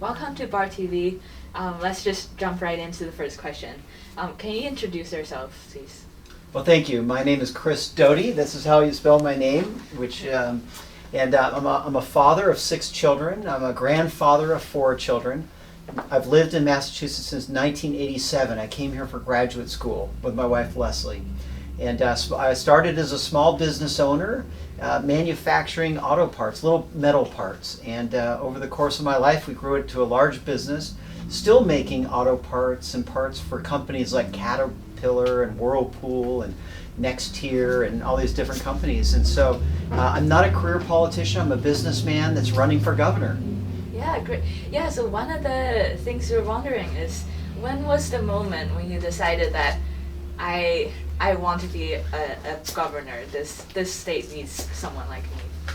welcome to BARTV. Let's just jump right into the first question. Can you introduce yourself, please? Well, thank you. My name is Doughtyd. This is how you spell my name, which, I'm a father of 6 children. I'm a grandfather of 4 children. I've lived in Massachusetts since 1987. I came here for graduate school with my wife, Leslie. And I started as a small business owner, manufacturing auto parts, little metal parts. And over the course of my life, we grew it to a large business, still making auto parts and parts for companies like Caterpillar and Whirlpool and Nextier and all these different companies. And so I'm not a career politician. I'm a businessman that's running for governor. Yeah, great. Yeah, so one of the things you're wondering is, when was the moment when you decided that I want to be a governor? This state needs someone like me.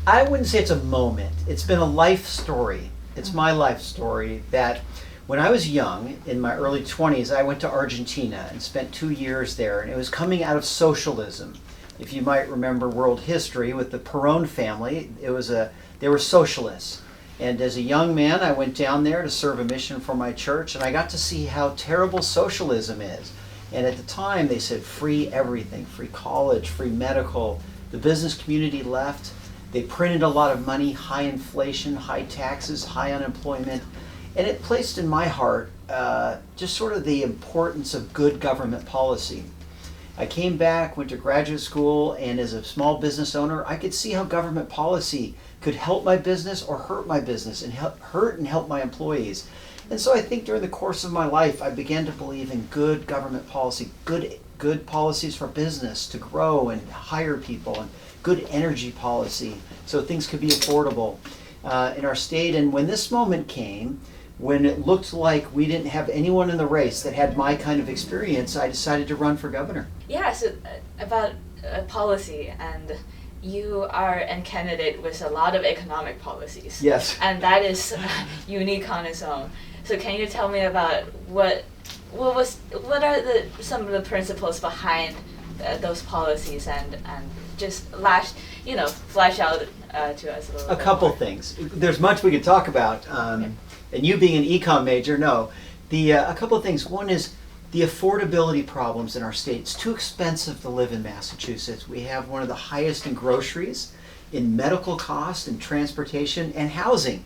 I wouldn't say it's a moment. It's been a life story. It's my life story that when I was young, in my early 20s, I went to Argentina and spent 2 years there, and it was coming out of socialism. If you might remember world history with the Perón family, they were socialists. And as a young man, I went down there to serve a mission for my church, and I got to see how terrible socialism is. And at the time, they said free everything, free college, free medical. The business community left. They printed a lot of money, high inflation, high taxes, high unemployment. And it placed in my heart just sort of the importance of good government policy. I came back, went to graduate school, and as a small business owner, I could see how government policy could help my business or hurt my business, and hurt and help my employees. And so I think during the course of my life, I began to believe in good government policy, good policies for business to grow and hire people, and good energy policy so things could be affordable in our state. And when this moment came, when it looked like we didn't have anyone in the race that had my kind of experience, I decided to run for governor. Yeah, so about policy, and you are a candidate with a lot of economic policies. Yes. And that is unique on its own. So can you tell me about what are some of the principles behind those policies, and just flash out to us a little bit. A couple more. things. There's much we could talk about. Okay. And you being an econ major, no. A couple of things. One is the affordability problems in our state. It's too expensive to live in Massachusetts. We have one of the highest in groceries, in medical costs, in transportation, and housing.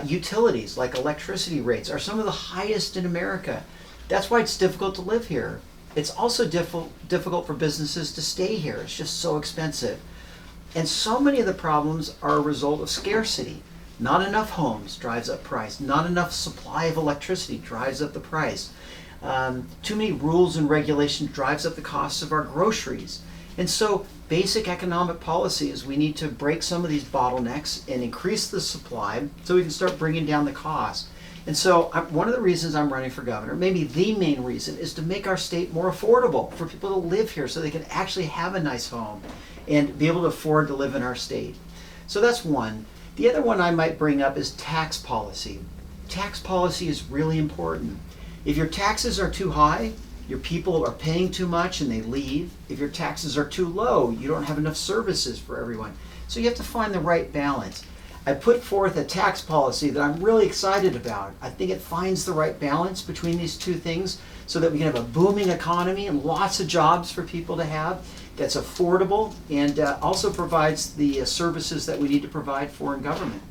Utilities like electricity rates are some of the highest in America. That's why it's difficult to live here. It's also difficult for businesses to stay here. It's just so expensive. And so many of the problems are a result of scarcity. Not enough homes drives up price. Not enough supply of electricity drives up the price. Too many rules and regulations drives up the costs of our groceries. And so basic economic policy is we need to break some of these bottlenecks and increase the supply so we can start bringing down the cost. And so one of the reasons I'm running for governor, maybe the main reason, is to make our state more affordable for people to live here so they can actually have a nice home and be able to afford to live in our state. So that's one. The other one I might bring up is tax policy. Tax policy is really important. If your taxes are too high, your people are paying too much and they leave. If your taxes are too low, you don't have enough services for everyone. So you have to find the right balance. I put forth a tax policy that I'm really excited about. I think it finds the right balance between these two things so that we can have a booming economy and lots of jobs for people to have, that's affordable, and also provides the services that we need to provide for in government.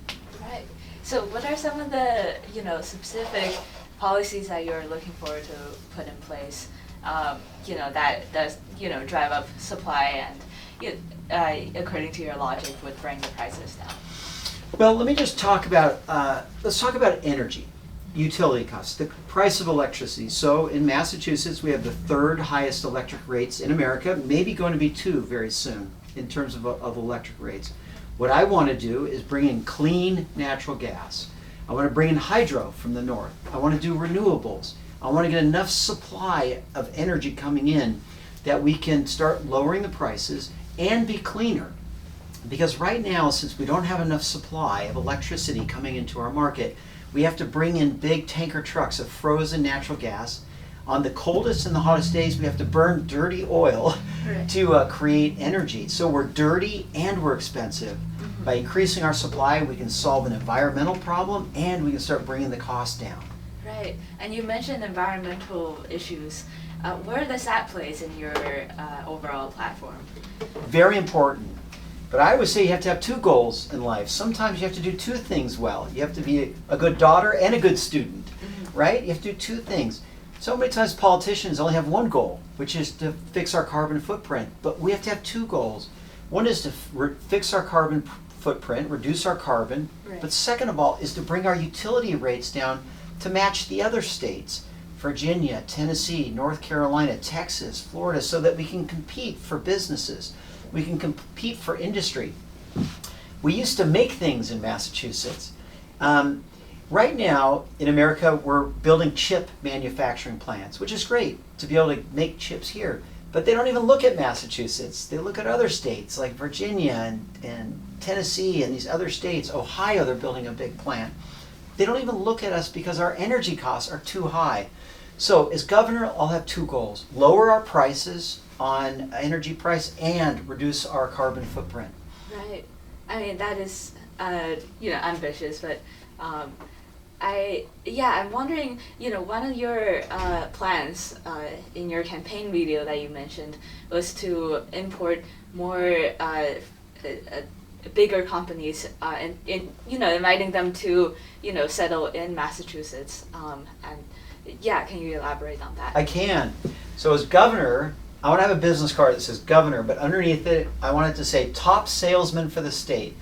Right. So what are some of the specific policies that you're looking forward to put in place, that does drive up supply and according to your logic would bring the prices down? Well, let me just talk about, let's talk about energy, utility costs, the price of electricity. So in Massachusetts, we have the 3rd highest electric rates in America, maybe going to be 2 very soon in terms of electric rates. What I want to do is bring in clean natural gas. I want to bring in hydro from the north. I want to do renewables. I want to get enough supply of energy coming in that we can start lowering the prices and be cleaner. Because right now, since we don't have enough supply of electricity coming into our market, we have to bring in big tanker trucks of frozen natural gas. On the coldest and the hottest days, we have to burn dirty oil Right. to create energy. So we're dirty and we're expensive. By increasing our supply, we can solve an environmental problem and we can start bringing the cost down. Right. And you mentioned environmental issues. Where does that place in your overall platform? Very important. But I always say you have to have two goals in life. Sometimes you have to do two things well. You have to be a good daughter and a good student, right? You have to do two things. So many times politicians only have one goal, which is to fix our carbon footprint. But we have to have two goals. One is to fix our carbon footprint, reduce our carbon. Right. But second of all is to bring our utility rates down to match the other states. Virginia, Tennessee, North Carolina, Texas, Florida, so that we can compete for businesses. We can compete for industry. We used to make things in Massachusetts. Right now in America, we're building chip manufacturing plants, which is great to be able to make chips here. But they don't even look at Massachusetts. They look at other states like Virginia and Tennessee and these other states. Ohio, they're building a big plant. They don't even look at us because our energy costs are too high. So as governor, I'll have two goals: lower our prices on energy price and reduce our carbon footprint. Right. I mean, that is, ambitious, but I'm wondering, one of your plans in your campaign video that you mentioned was to import more bigger companies and inviting them to, settle in Massachusetts. Can you elaborate on that? I can. So as governor, I want to have a business card that says governor, but underneath it, I want it to say top salesman for the state.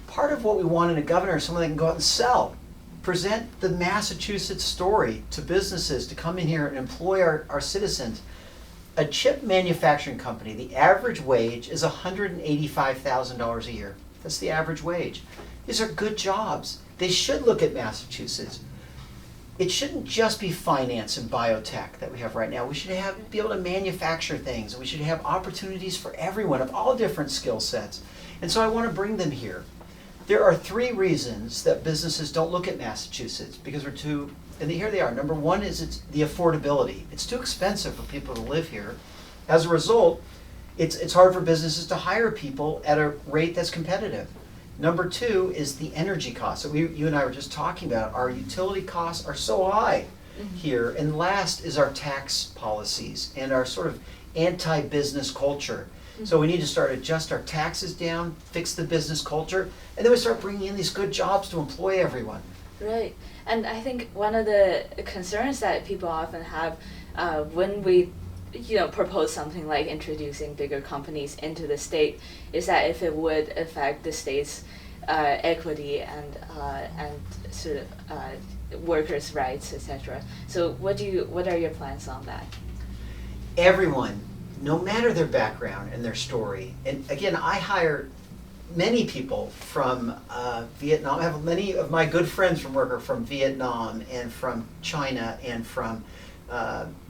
Part of what we want in a governor is someone that can go out and sell. Present the Massachusetts story to businesses to come in here and employ our citizens. A chip manufacturing company, the average wage is $185,000 a year. That's the average wage. These are good jobs. They should look at Massachusetts. It shouldn't just be finance and biotech that we have right now. We should be able to manufacture things. We should have opportunities for everyone of all different skill sets. And so I want to bring them here. There are three reasons that businesses don't look at Massachusetts because we're too, and here they are. Number one is it's the affordability. It's too expensive for people to live here. As a result, it's hard for businesses to hire people at a rate that's competitive. Number two is the energy costs. So you and I were just talking about our utility costs are so high here. And last is our tax policies and our sort of anti-business culture. So we need to start adjust our taxes down, fix the business culture, and then we start bringing in these good jobs to employ everyone. Right. And I think one of the concerns that people often have when we propose something like introducing bigger companies into the state is that if it would affect the state's equity and sort of workers' rights, etc. So what are your plans on that? Everyone, no matter their background and their story, and again, I hire many people from Vietnam. I have many of my good friends from work are from Vietnam and from China and from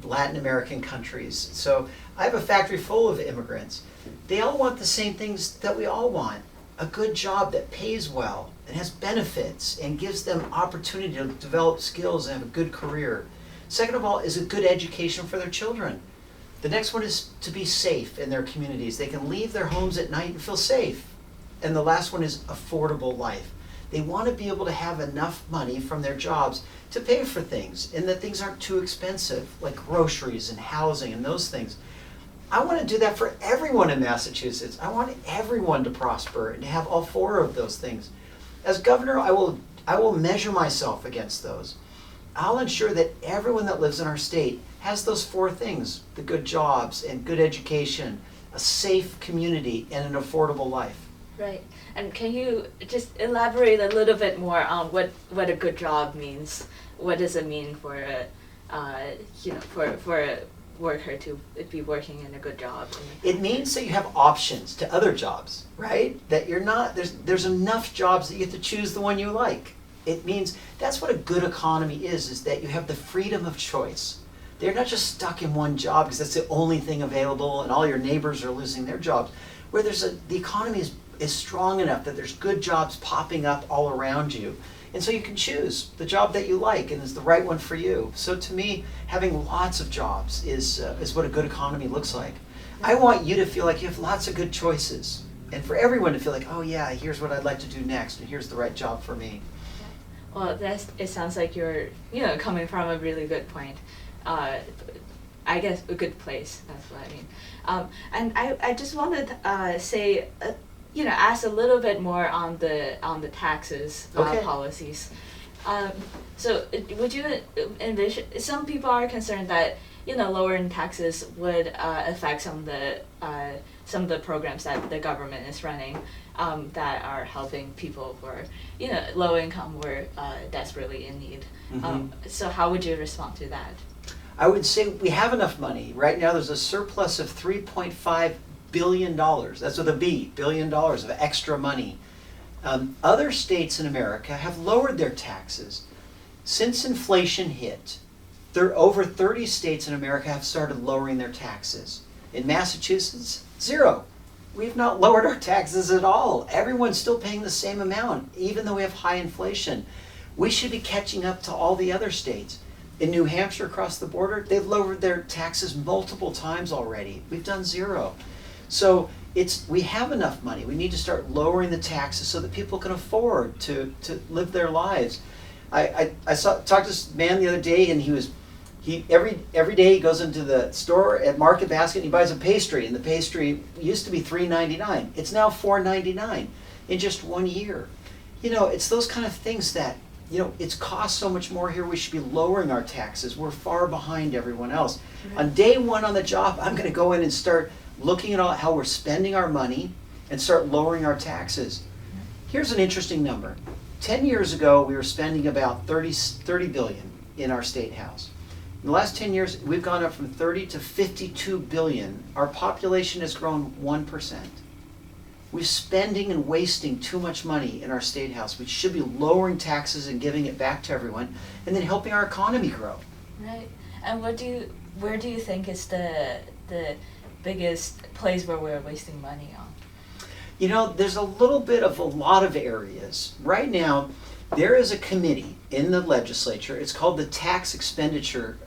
Latin American countries. So I have a factory full of immigrants. They all want the same things that we all want. A good job that pays well and has benefits and gives them opportunity to develop skills and have a good career. Second of all is a good education for their children. The next one is to be safe in their communities. They can leave their homes at night and feel safe. And the last one is affordable life. They want to be able to have enough money from their jobs to pay for things and that things aren't too expensive, like groceries and housing and those things. I want to do that for everyone in Massachusetts. I want everyone to prosper and to have all four of those things. As governor, I will measure myself against those. I'll ensure that everyone that lives in our state has those four things: the good jobs and good education, a safe community, and an affordable life. Right. And can you just elaborate a little bit more on what a good job means? What does it mean for for a worker to be working in a good job? It means that you have options to other jobs, right? That you're not there's enough jobs that you get to choose the one you like. It means that's what a good economy is that you have the freedom of choice. They're not just stuck in one job because that's the only thing available and all your neighbors are losing their jobs. Where the economy is strong enough that there's good jobs popping up all around you. And so you can choose the job that you like and is the right one for you. So to me, having lots of jobs is what a good economy looks like. I want you to feel like you have lots of good choices. And for everyone to feel like, oh yeah, here's what I'd like to do next, and here's the right job for me. Well, it sounds like you're, coming from a really good point. I guess a good place, that's what I mean. And I just wanted to say, ask a little bit more on the taxes policies. So would you envision, some people are concerned that, lowering taxes would affect some of the programs that the government is running that are helping people who are, low income or desperately in need. So how would you respond to that? I would say we have enough money. Right now there's a surplus of $3.5 billion. That's with a B, billion dollars of extra money. Other states in America have lowered their taxes. Since inflation hit, over 30 states in America have started lowering their taxes. In Massachusetts, 0. We've not lowered our taxes at all. Everyone's still paying the same amount, even though we have high inflation. We should be catching up to all the other states. In New Hampshire, across the border, they've lowered their taxes multiple times already. We've done 0. So we have enough money. We need to start lowering the taxes so that people can afford to live their lives. I talked to this man the other day, and every day he goes into the store at Market Basket and he buys a pastry, and the pastry used to be $3.99. It's now $4.99 in just 1 year. It's those kind of things that, it's cost so much more here. We should be lowering our taxes. We're far behind everyone else. Mm-hmm. On day 1 on the job, I'm going to go in and start looking at how we're spending our money and start lowering our taxes. Here's an interesting number. 10 years ago, we were spending about $30 billion in our state house. In the last 10 years, we've gone up from 30 to 52 billion. Our population has grown 1%. We're spending and wasting too much money in our state house. We should be lowering taxes and giving it back to everyone, and then helping our economy grow. Right. And where do you think is the biggest place where we're wasting money on? There's a little bit of a lot of areas. Right now, there is a committee in the legislature. It's called the Tax Expenditure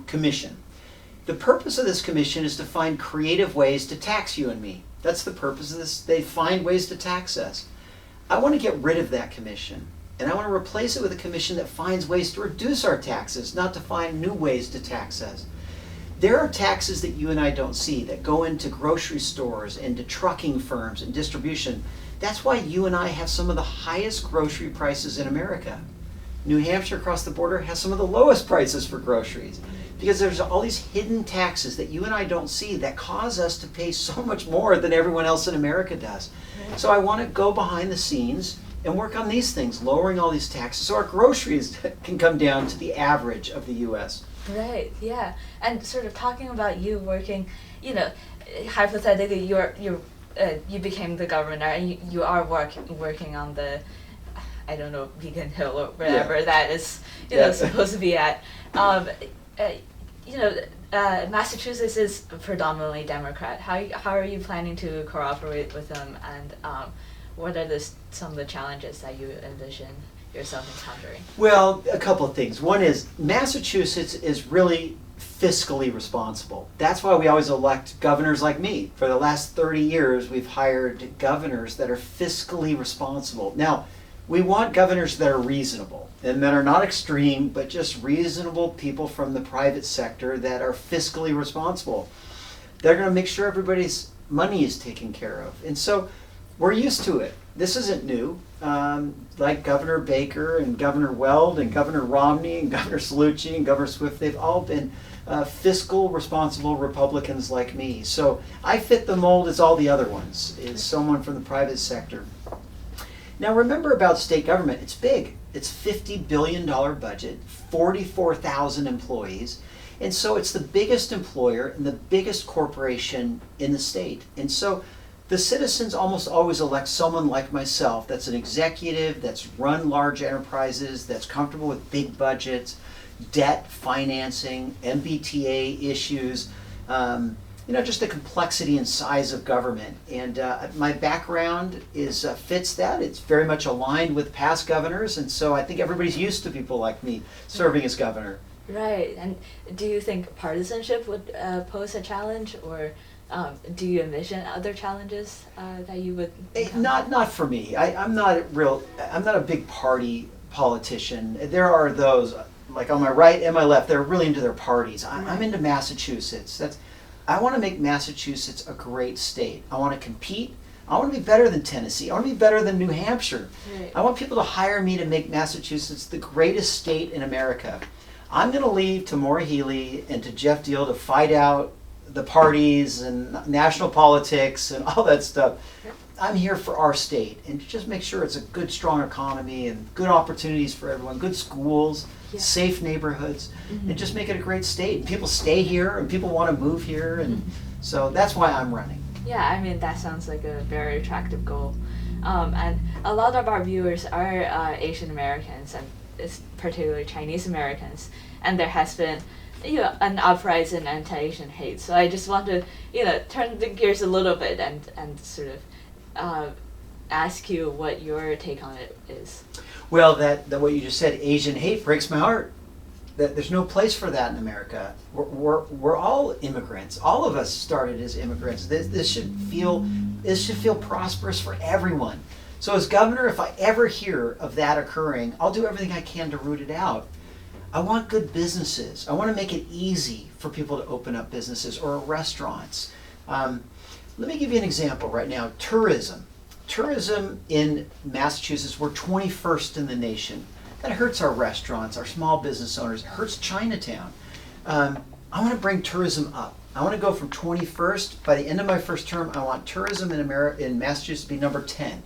Commission. The purpose of this commission is to find creative ways to tax you and me. That's the purpose of this. They find ways to tax us. I want to get rid of that commission, and I want to replace it with a commission that finds ways to reduce our taxes, not to find new ways to tax us. There are taxes that you and I don't see that go into grocery stores, into trucking firms, and distribution. That's why you and I have some of the highest grocery prices in America. New Hampshire, across the border, has some of the lowest prices for groceries, because there's all these hidden taxes that you and I don't see that cause us to pay so much more than everyone else in America does. Right. So I want to go behind the scenes and work on these things, lowering all these taxes so our groceries can come down to the average of the U.S. Right, yeah. And sort of talking about you working, hypothetically, you became the governor, and you are working on the, I don't know, Beacon Hill or wherever that is, supposed to be at. Massachusetts is predominantly Democrat. How are you planning to cooperate with them, and what are some of the challenges that you envision yourself encountering? Well, a couple of things. One is Massachusetts is really fiscally responsible. That's why we always elect governors like me. For the last 30 years, we've hired governors that are fiscally responsible. Now, we want governors that are reasonable and that are not extreme, but just reasonable people from the private sector that are fiscally responsible. They're going to make sure everybody's money is taken care of. And so we're used to it. This isn't new. Like Governor Baker and Governor Weld and Governor Romney and Governor Cellucci and Governor Swift, they've all been fiscal responsible Republicans like me. So I fit the mold as all the other ones, is someone from the private sector. Now remember about state government, it's big. It's $50 billion budget, 44,000 employees. And so it's the biggest employer and the biggest corporation in the state. And so the citizens almost always elect someone like myself that's an executive, that's run large enterprises, that's comfortable with big budgets, debt financing, MBTA issues, just the complexity and size of government. And my background fits that. It's very much aligned with past governors, and so I think everybody's used to people like me serving as governor. Right. And do you think partisanship would pose a challenge, or do you envision other challenges that you would? Not for me. I'm not a big party politician. There are those, like on my right and my left, they're really into their parties. I'm into Massachusetts. I want to make Massachusetts a great state. I want to compete. I want to be better than Tennessee. I want to be better than New Hampshire. Right. I want people to hire me to make Massachusetts the greatest state in America. I'm going to leave to Maura Healey and to Jeff Deal to fight out the parties and national politics and all that stuff. I'm here for our state and to just make sure it's a good, strong economy and good opportunities for everyone, good schools, safe neighborhoods, and just make it a great state. And people stay here and people want to move here, and so that's why I'm running. Yeah, I mean, that sounds like a very attractive goal. And a lot of our viewers are Asian Americans, and it's particularly Chinese Americans, and there has been an uprising in anti-Asian hate. So I just want to turn the gears a little bit and sort of ask you what your take on it is. Well, that what you just said, Asian hate, breaks my heart. That there's no place for that in America. We're all immigrants. All of us started as immigrants. This should feel prosperous for everyone. So as governor, if I ever hear of that occurring, I'll do everything I can to root it out. I want good businesses. I want to make it easy for people to open up businesses or restaurants. Let me give you an example right now. Tourism. Tourism in Massachusetts, we're 21st in the nation. That hurts our restaurants, our small business owners. It hurts Chinatown. I want to bring tourism up. I want to go from 21st. By the end of my first term, I want tourism in Massachusetts to be number 10.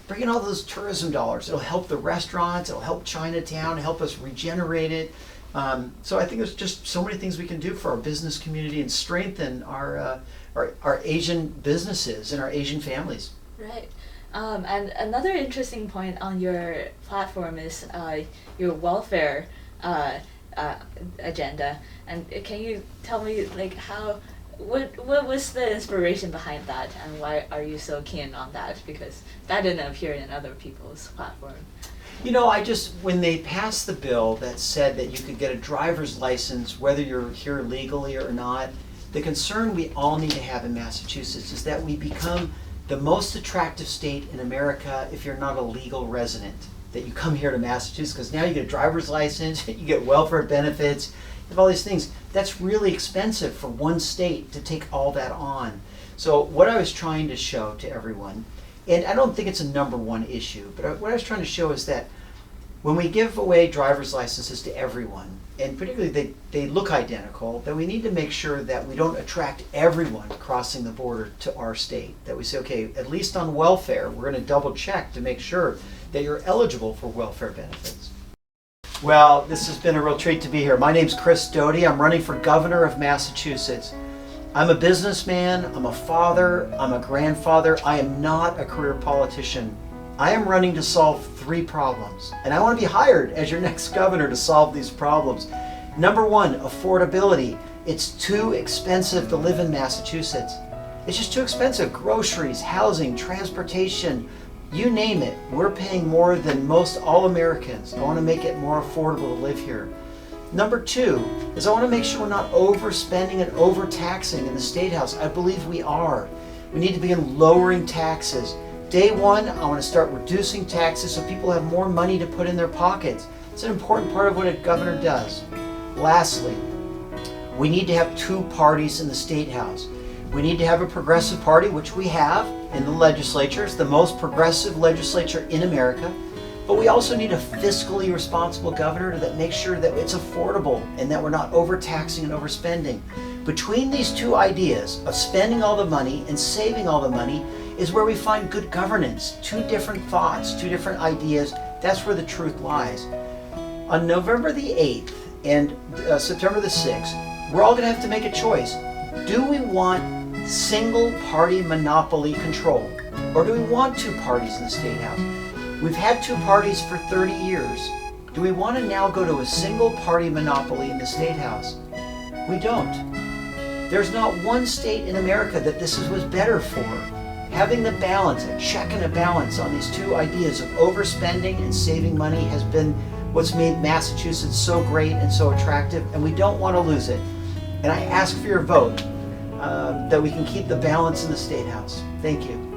Bring in all those tourism dollars. It'll help the restaurants. It'll help Chinatown, help us regenerate it. So I think there's just so many things we can do for our business community and strengthen our Asian businesses and our Asian families. Right. And another interesting point on your platform is your welfare agenda. And can you tell me, like, what was the inspiration behind that, and why are you so keen on that? Because that didn't appear in other people's platform. When they passed the bill that said that you could get a driver's license whether you're here legally or not, the concern we all need to have in Massachusetts is that we become the most attractive state in America if you're not a legal resident. That you come here to Massachusetts because now you get a driver's license, you get welfare benefits, you have all these things. That's really expensive for one state to take all that on. So what I was trying to show to everyone, and I don't think it's a number one issue, but what I was trying to show is that when we give away driver's licenses to everyone, and particularly they look identical, that we need to make sure that we don't attract everyone crossing the border to our state. That we say, okay, at least on welfare, we're going to double check to make sure that you're eligible for welfare benefits. Well, this has been a real treat to be here. My name's Doughtyd. I'm running for governor of Massachusetts. I'm a businessman, I'm a father, I'm a grandfather. I am not a career politician. I am running to solve 3 problems, and I want to be hired as your next governor to solve these problems. Number 1, affordability. It's too expensive to live in Massachusetts. It's just too expensive. Groceries, housing, transportation, you name it. We're paying more than most all Americans. I want to make it more affordable to live here. Number 2 is I want to make sure we're not overspending and overtaxing in the State House. I believe we are. We need to begin lowering taxes. Day 1, I want to start reducing taxes so people have more money to put in their pockets. It's an important part of what a governor does. Lastly, we need to have 2 parties in the State House. We need to have a progressive party, which we have in the legislature. It's the most progressive legislature in America. But we also need a fiscally responsible governor that makes sure that it's affordable and that we're not overtaxing and overspending. Between these 2 ideas of spending all the money and saving all the money is where we find good governance. 2 different thoughts, 2 different ideas. That's where the truth lies. On November the 8th and September the 6th, we're all going to have to make a choice. Do we want single party monopoly control, or do we want 2 parties in the State House? We've had 2 parties for 30 years. Do we want to now go to a single party monopoly in the State House? We don't. There's not one state in America that this was better for. Having the balance, a check and a balance on these two ideas of overspending and saving money has been what's made Massachusetts so great and so attractive, and we don't want to lose it. And I ask for your vote that we can keep the balance in the State House. Thank you.